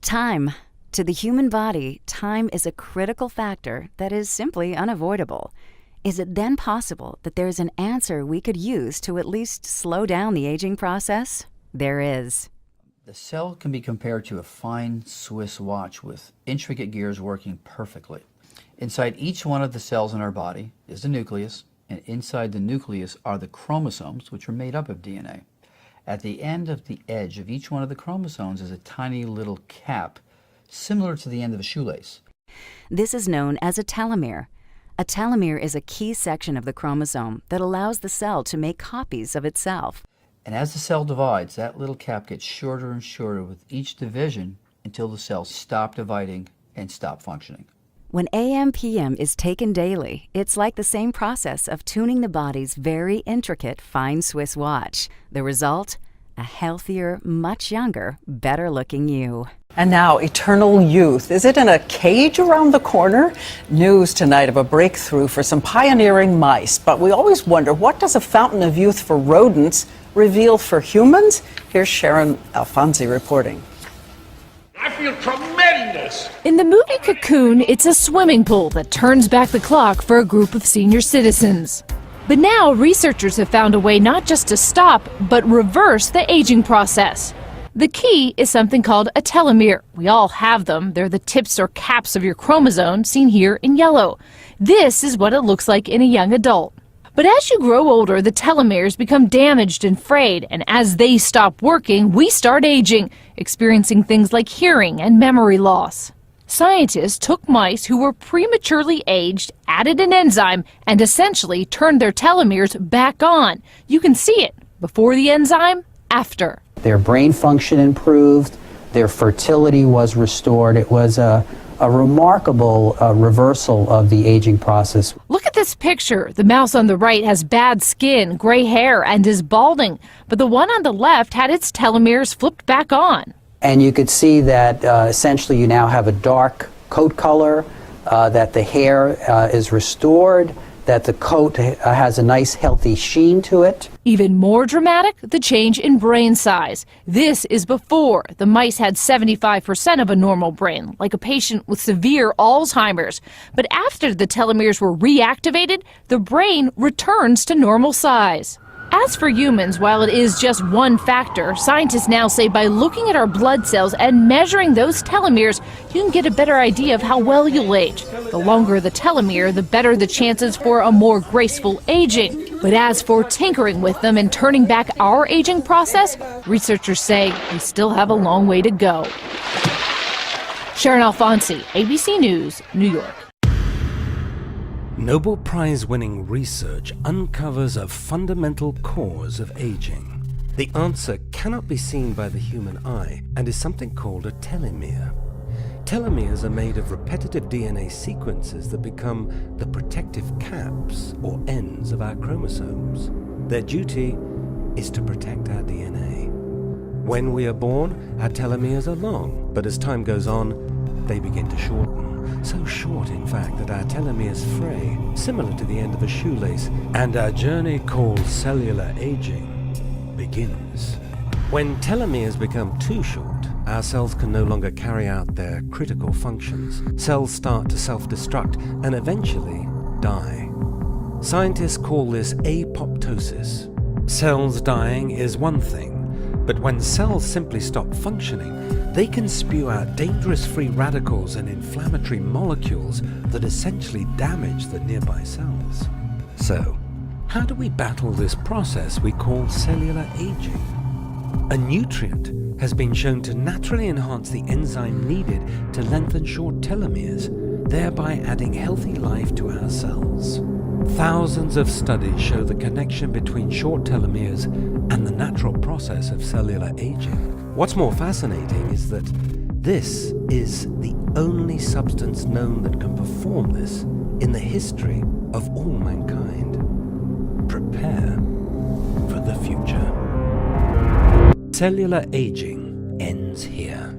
Time. To the human body, time is a critical factor that is simply unavoidable. Is it then possible that there's an answer we could use to at least slow down the aging process? There is. The cell can be compared to a fine Swiss watch with intricate gears working perfectly. Inside each one of the cells in our body is the nucleus, and inside the nucleus are the chromosomes, which are made up of DNA. At the end of the edge of each one of the chromosomes is a tiny little cap, similar to the end of a shoelace. This is known as a telomere. A telomere is a key section of the chromosome that allows the cell to make copies of itself. And as the cell divides, that little cap gets shorter and shorter with each division until the cells stop dividing and stop functioning. When AM/PM is taken daily, it's like the same process of tuning the body's very intricate fine Swiss watch. The result? A healthier, much younger, better-looking you. And now, eternal youth. Is it in a cage around the corner? News tonight of a breakthrough for some pioneering mice. But we always wonder, what does a fountain of youth for rodents reveal for humans? Here's Sharon Alfonsi reporting. I feel tremendous! In the movie Cocoon, it's a swimming pool that turns back the clock for a group of senior citizens. But now researchers have found a way not just to stop, but reverse the aging process. The key is something called a telomere. We all have them. They're the tips or caps of your chromosome, seen here in yellow. This is what it looks like in a young adult. But as you grow older, the telomeres become damaged and frayed, and as they stop working, we start aging, experiencing things like hearing and memory loss. Scientists took mice who were prematurely aged, added an enzyme, and essentially turned their telomeres back on. You can see it before the enzyme, after. Their brain function improved, their fertility was restored. It was a remarkable reversal of the aging process. Look at this picture. The mouse on the right has bad skin, gray hair, and is balding. But the one on the left had its telomeres flipped back on. And you could see that essentially you now have a dark coat color, that the hair is restored, that the coat has a nice healthy sheen to it. Even more dramatic, the change in brain size. This is before. The mice had 75% of a normal brain, like a patient with severe Alzheimer's. But after the telomeres were reactivated, the brain returns to normal size. As for humans, while it is just one factor, scientists now say by looking at our blood cells and measuring those telomeres, you can get a better idea of how well you'll age. The longer the telomere, the better the chances for a more graceful aging. But as for tinkering with them and turning back our aging process, researchers say we still have a long way to go. Sharon Alfonsi, ABC News, New York. Nobel Prize-winning research uncovers a fundamental cause of aging. The answer cannot be seen by the human eye and is something called a telomere. Telomeres are made of repetitive DNA sequences that become the protective caps or ends of our chromosomes. Their duty is to protect our DNA. When we are born, our telomeres are long, but as time goes on, they begin to shorten. So short, in fact, that our telomeres fray, similar to the end of a shoelace, and our journey called cellular aging begins. When telomeres become too short, our cells can no longer carry out their critical functions. Cells start to self-destruct and eventually die. Scientists call this apoptosis. Cells dying is one thing, but when cells simply stop functioning, they can spew out dangerous free radicals and inflammatory molecules that essentially damage the nearby cells. So, how do we battle this process we call cellular aging? A nutrient has been shown to naturally enhance the enzyme needed to lengthen short telomeres, thereby adding healthy life to our cells. Thousands of studies show the connection between short telomeres and the natural process of cellular aging. What's more fascinating is that this is the only substance known that can perform this in the history of all mankind. Prepare for the future. Cellular aging ends here.